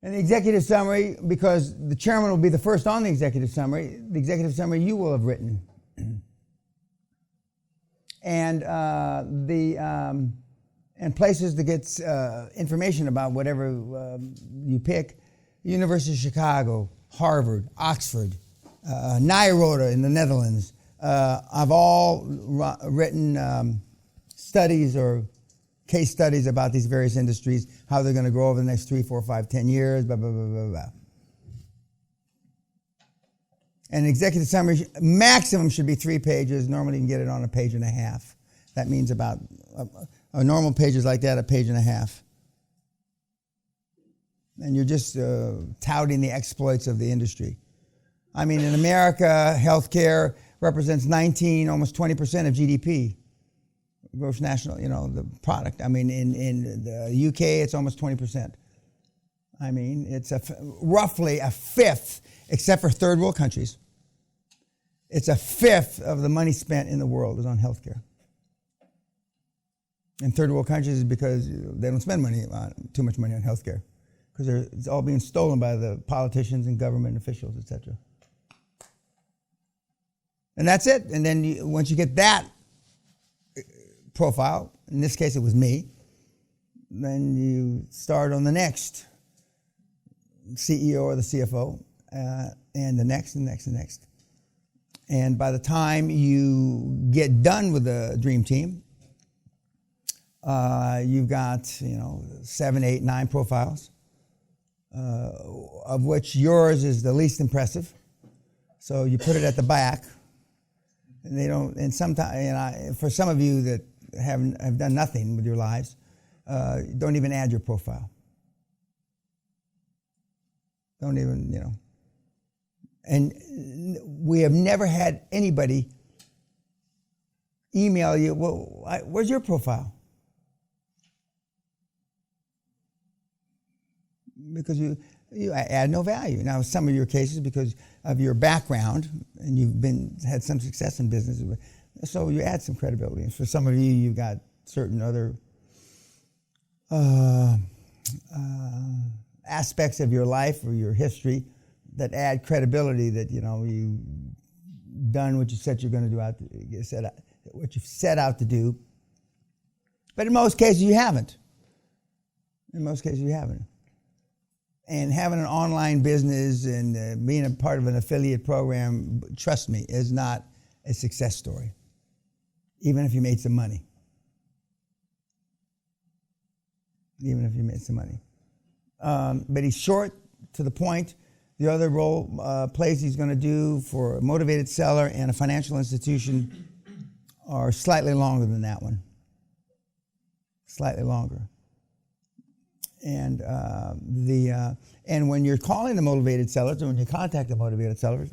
And the executive summary, because the chairman will be the first on the executive summary you will have written. And and places to get information about whatever you pick: University of Chicago, Harvard, Oxford, Nijrode in the Netherlands. I've all written studies or case studies about these various industries, how they're going to grow over the next 3, 4, 5, 10 years, blah, blah, blah, blah, blah. And executive summary, maximum should be 3 pages. Normally you can get it on a page and a half. That means about, a normal page is like that, a page and a half. And you're just touting the exploits of the industry. I mean, in America, healthcare represents 19, almost 20% of GDP. Gross national, the product. I mean, in the UK, it's almost 20%. I mean, it's roughly a fifth, except for third world countries. It's a fifth of the money spent in the world is on healthcare. In third world countries is because they don't spend too much money on healthcare, because it's all being stolen by the politicians and government officials, etc. And that's it. And then once you get that profile, in this case it was me, then you start on the next CEO or the CFO, and the next and next and next. And by the time you get done with the dream team, you've got 7, 8, 9 profiles, of which yours is the least impressive. So you put it at the back, and they don't. And sometimes, for some of you that have done nothing with your lives, don't even add your profile. Don't even, And we have never had anybody email you, well, where's your profile? Because you add no value. Now, some of your cases, because of your background, and you've had some success in business, so you add some credibility. And for some of you, you've got certain other aspects of your life or your history that add credibility that, you've done what you said you're going to do, what you've set out to do. But in most cases, you haven't. And having an online business and being a part of an affiliate program, trust me, is not a success story, even if you made some money. But he's short, to the point. The other plays he's going to do for a motivated seller and a financial institution are slightly longer than that one. Slightly longer. And and when you're calling the motivated sellers, or when you contact the motivated sellers,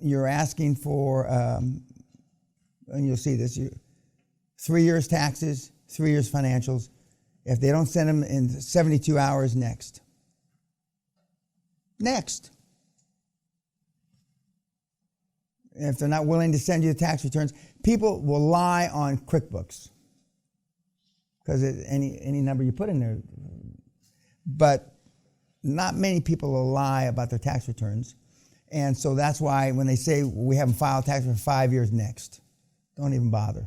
you're asking for, and you'll see this, 3 years taxes, 3 years financials. If they don't send them in 72 hours, next. If they're not willing to send you the tax returns, people will lie on QuickBooks, because any number you put in there. But not many people will lie about their tax returns. And so that's why when they say we haven't filed tax for 5 years, next. Don't even bother.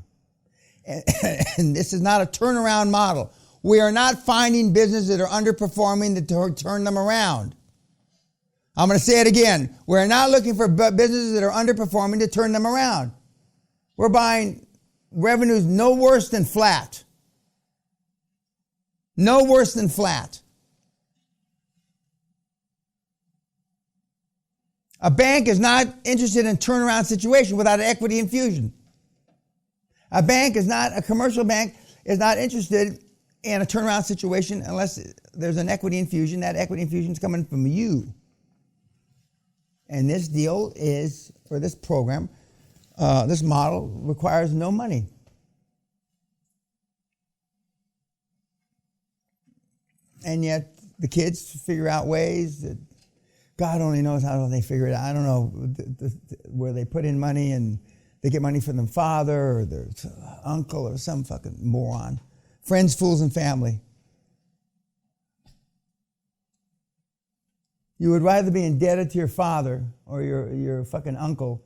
And this is not a turnaround model. We are not finding businesses that are underperforming to turn them around. I'm going to say it again. We're not looking for businesses that are underperforming to turn them around. We're buying revenues no worse than flat. No worse than flat. A bank is not interested in a turnaround situation without an equity infusion. A commercial bank is not interested in a turnaround situation unless there's an equity infusion. That equity infusion is coming from you. And this deal this program, this model requires no money. And yet the kids figure out ways that God only knows how they figure it out. I don't know where they put in money, and they get money from their father or their uncle or some fucking moron. Friends, fools, and family. You would rather be indebted to your father or your fucking uncle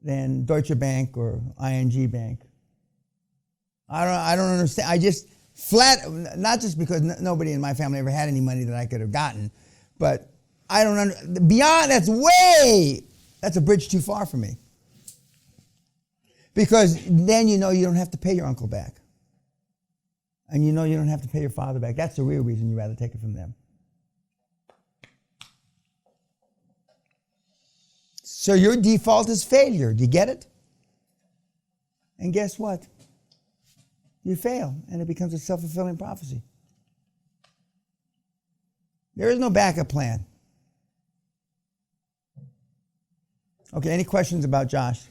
than Deutsche Bank or ING Bank. I don't understand. I just not just because nobody in my family ever had any money that I could have gotten, but I don't beyond, that's a bridge too far for me. Because then you know you don't have to pay your uncle back. And you know you don't have to pay your father back. That's the real reason you'd rather take it from them. So your default is failure. Do you get it? And guess what? You fail, and it becomes a self-fulfilling prophecy. There is no backup plan. Okay, any questions about Josh?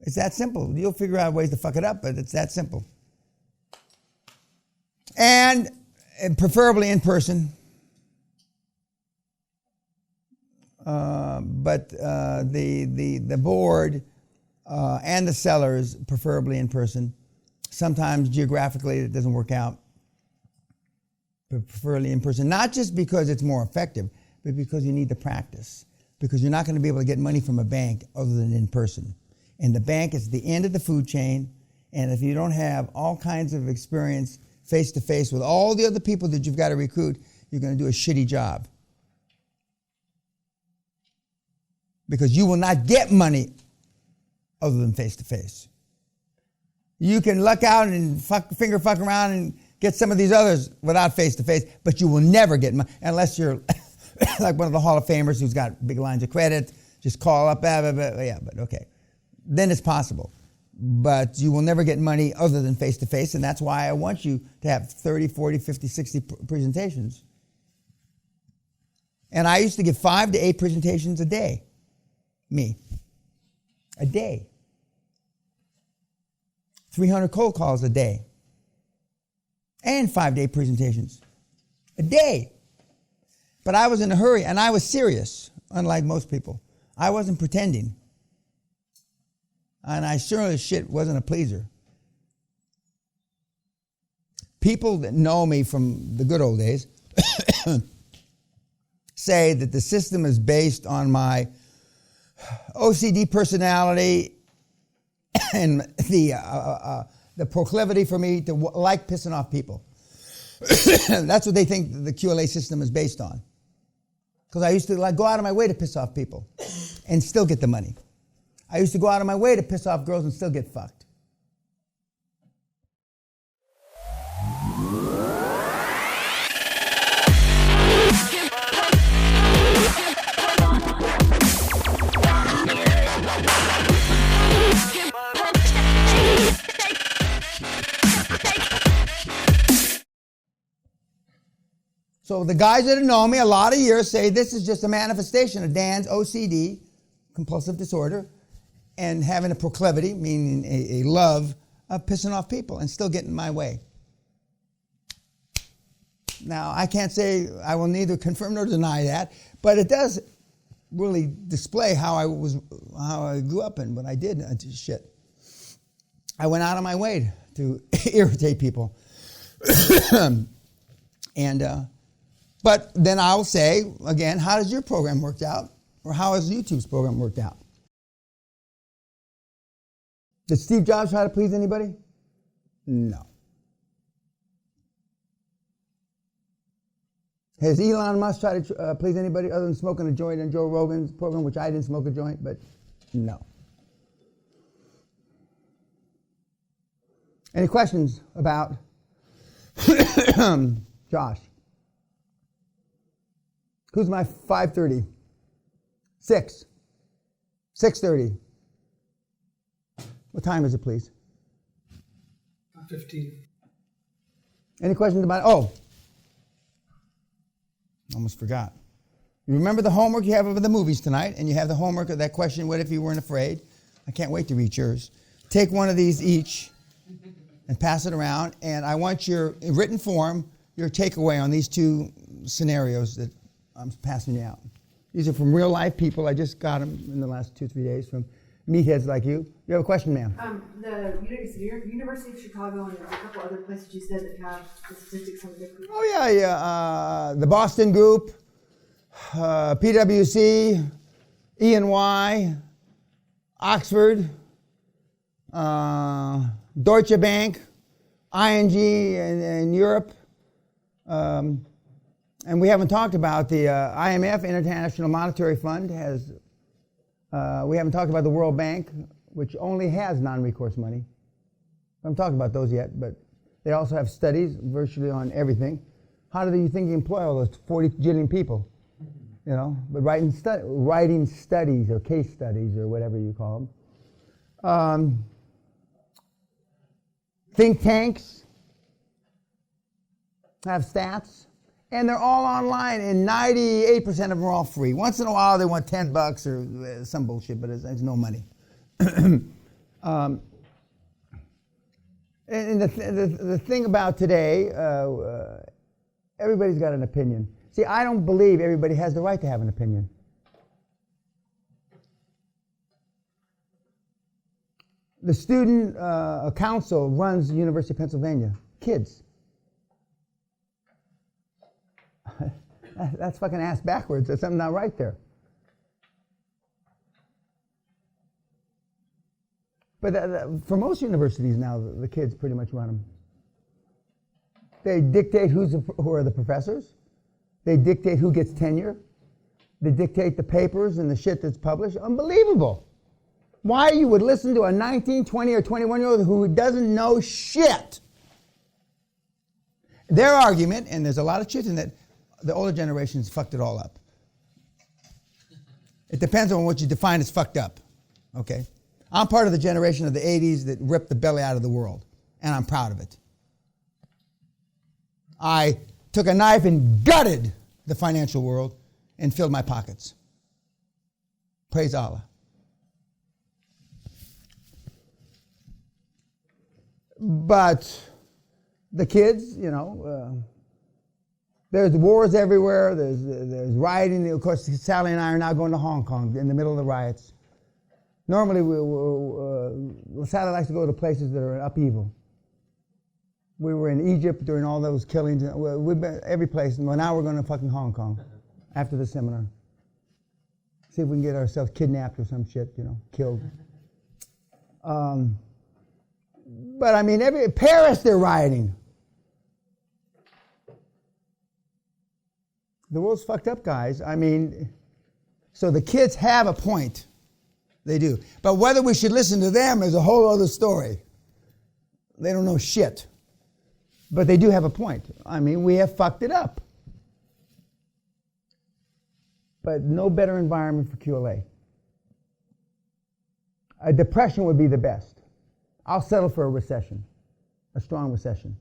It's that simple. You'll figure out ways to fuck it up, but it's that simple. And preferably in person. But the board and the sellers, preferably in person. Sometimes geographically it doesn't work out, but preferably in person. Not just because it's more effective, but because you need the practice. Because you're not going to be able to get money from a bank other than in person. And the bank is the end of the food chain, and if you don't have all kinds of experience face-to-face with all the other people that you've got to recruit, you're going to do a shitty job. Because you will not get money other than face-to-face. You can luck out and finger fuck around and get some of these others without face-to-face, but you will never get money unless you're like one of the Hall of Famers who's got big lines of credit. Just call up, yeah, but okay. Then it's possible. But you will never get money other than face-to-face, and that's why I want you to have 30, 40, 50, 60 presentations. And I used to give 5 to 8 presentations a day. Me. A day. 300 cold calls a day. And 5 to 8 presentations. A day. But I was in a hurry, and I was serious, unlike most people. I wasn't pretending. And I sure as shit wasn't a pleaser. People that know me from the good old days say that the system is based on my OCD personality and the proclivity for me to like pissing off people. That's what they think the QLA system is based on. Because I used to go out of my way to piss off people and still get the money. I used to go out of my way to piss off girls and still get fucked. So the guys that have known me a lot of years say this is just a manifestation of Dan's OCD, compulsive disorder, and having a proclivity, meaning a love of pissing off people and still getting my way. Now, I can't say I will neither confirm nor deny that, but it does really display how I grew up and what I did. Shit. I went out of my way to irritate people. But then I'll say, again, how does your program work out? Or how has YouTube's program worked out? Did Steve Jobs try to please anybody? No. Has Elon Musk tried to please anybody other than smoking a joint in Joe Rogan's program, which I didn't smoke a joint, but no. Any questions about Josh? Who's my 5:30? 6. 6:30. What time is it, please? 15. Any questions about it? Oh. Almost forgot. You remember the homework you have of the movies tonight, and you have the homework of that question, what if you weren't afraid? I can't wait to read yours. Take one of these each and pass it around, and I want your written form, your takeaway on these 2 scenarios that I'm passing you out. These are from real life people. I just got them in the last 2-3 days from meatheads like you. You have a question, ma'am? The University of Chicago and a couple other places you said that have the statistics on good. Oh, yeah. The Boston Group, PwC, E&Y, Oxford, Deutsche Bank, ING in Europe, and we haven't talked about the IMF, International Monetary Fund, has. We haven't talked about the World Bank, which only has non-recourse money. I haven't talked about those yet, but they also have studies virtually on everything. How do you think you employ all those 40 jillion people? You know, but writing studies or case studies or whatever you call them. Think tanks have stats, and they're all online, and 98% of them are all free. Once in a while, they want $10 or some bullshit, but it's no money. And the thing about today, everybody's got an opinion. See, I don't believe everybody has the right to have an opinion. The student council runs the University of Pennsylvania. Kids. That's fucking ass backwards. There's something not right there. But for most universities now, the kids pretty much run them. They dictate who are the professors. They dictate who gets tenure. They dictate the papers and the shit that's published. Unbelievable. Why you would listen to a 19, 20, or 21-year-old who doesn't know shit? Their argument, and there's a lot of truth in that, the older generations fucked it all up. It depends on what you define as fucked up, okay? I'm part of the generation of the 80s that ripped the belly out of the world, and I'm proud of it. I took a knife and gutted the financial world and filled my pockets. Praise Allah. But the kids, you know, there's wars everywhere. There's rioting. Of course, Sally and I are now going to Hong Kong in the middle of the riots. Normally, Sally likes to go to places that are in upheaval. We were in Egypt during all those killings. We've been every place. Well, now we're going to fucking Hong Kong after the seminar. See if we can get ourselves kidnapped or some shit, you know, killed. But I mean, Paris, they're rioting. The world's fucked up, guys. I mean, so the kids have a point. They do. But whether we should listen to them is a whole other story. They don't know shit. But they do have a point. I mean, we have fucked it up. But no better environment for QLA. A depression would be the best. I'll settle for a recession, a strong recession.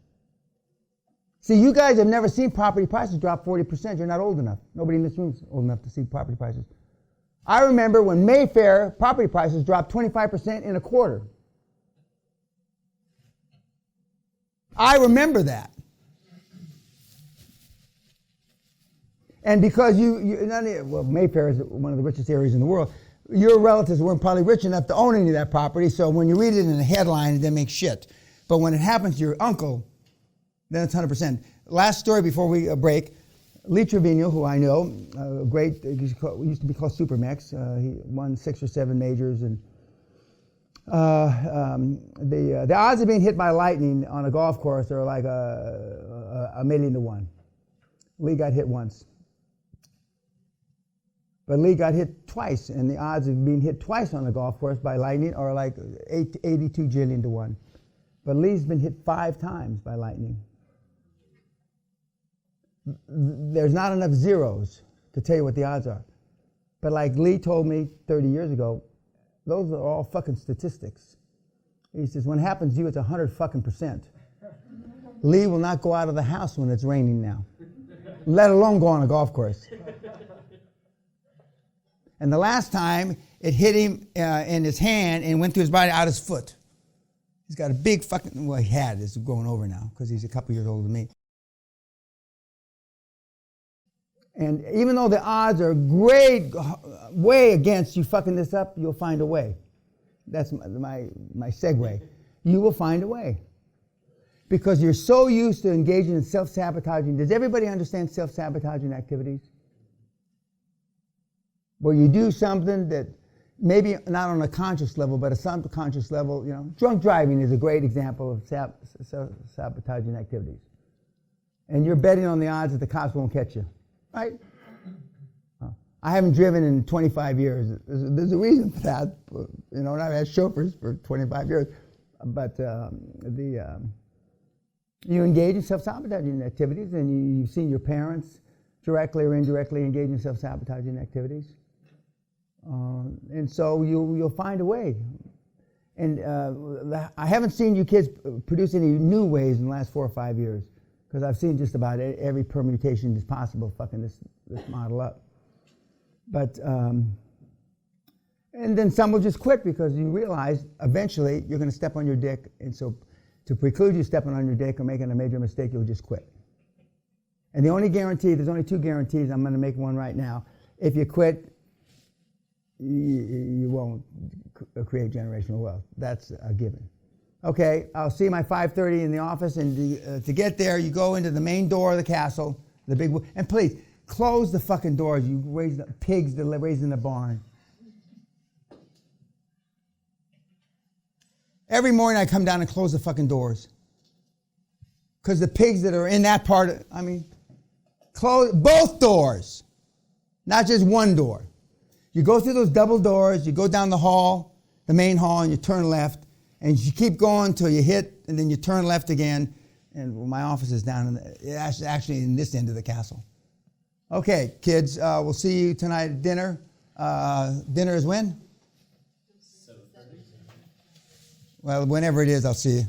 See, you guys have never seen property prices drop 40%. You're not old enough. Nobody in this room is old enough to see property prices. I remember when Mayfair property prices dropped 25% in a quarter. I remember that. And because Mayfair is one of the richest areas in the world, your relatives weren't probably rich enough to own any of that property, so when you read it in a headline, it doesn't make shit. But when it happens to your uncle, then it's 100%. Last story before we break. Lee Trevino, who I know, great, used to be called Supermex. He won 6 or 7 majors, and the odds of being hit by lightning on a golf course are like a million to 1. Lee got hit once. But Lee got hit twice, and the odds of being hit twice on a golf course by lightning are like 82 jillion to 1. But Lee's been hit 5 times by lightning. There's not enough zeros to tell you what the odds are. But like Lee told me 30 years ago, those are all fucking statistics. He says, when it happens to you, it's 100%. Lee will not go out of the house when it's raining now, let alone go on a golf course. And the last time, it hit him in his hand and went through his body out his foot. He's got a big fucking, well, he had, it's going over now because he's a couple years older than me. And even though the odds are great, way against you fucking this up, you'll find a way. That's my segue. You will find a way. Because you're so used to engaging in self-sabotaging. Does everybody understand self-sabotaging activities? Where you do something that maybe not on a conscious level, but a subconscious level, you know. Drunk driving is a great example of self-sabotaging activities. And you're betting on the odds that the cops won't catch you, right? I haven't driven in 25 years. There's a reason for that. You know, and I've had chauffeurs for 25 years. But you engage in self-sabotaging activities, and you've seen your parents directly or indirectly engage in self-sabotaging activities. And so you'll find a way. And I haven't seen you kids produce any new ways in the last 4 or 5 years, because I've seen just about every permutation that's possible fucking this model up. But and then some will just quit because you realize eventually you're going to step on your dick, and so to preclude you stepping on your dick or making a major mistake, you'll just quit. And the only guarantee, there's only 2 guarantees. I'm going to make one right now. If you quit, you won't create generational wealth. That's a given. Okay, I'll see you at 5:30 in the office, and to get there, you go into the main door of the castle, the big, and please close the fucking doors. You raise the pigs that are raised in the barn. Every morning I come down and close the fucking doors. Because the pigs that are in that part, close both doors, not just one door. You go through those double doors, you go down the hall, the main hall, and you turn left, and you keep going until you hit, and then you turn left again, and my office is down actually in this end of the castle. Okay, kids, we'll see you tonight at dinner. Dinner is when? 7:30. Well, whenever it is, I'll see you.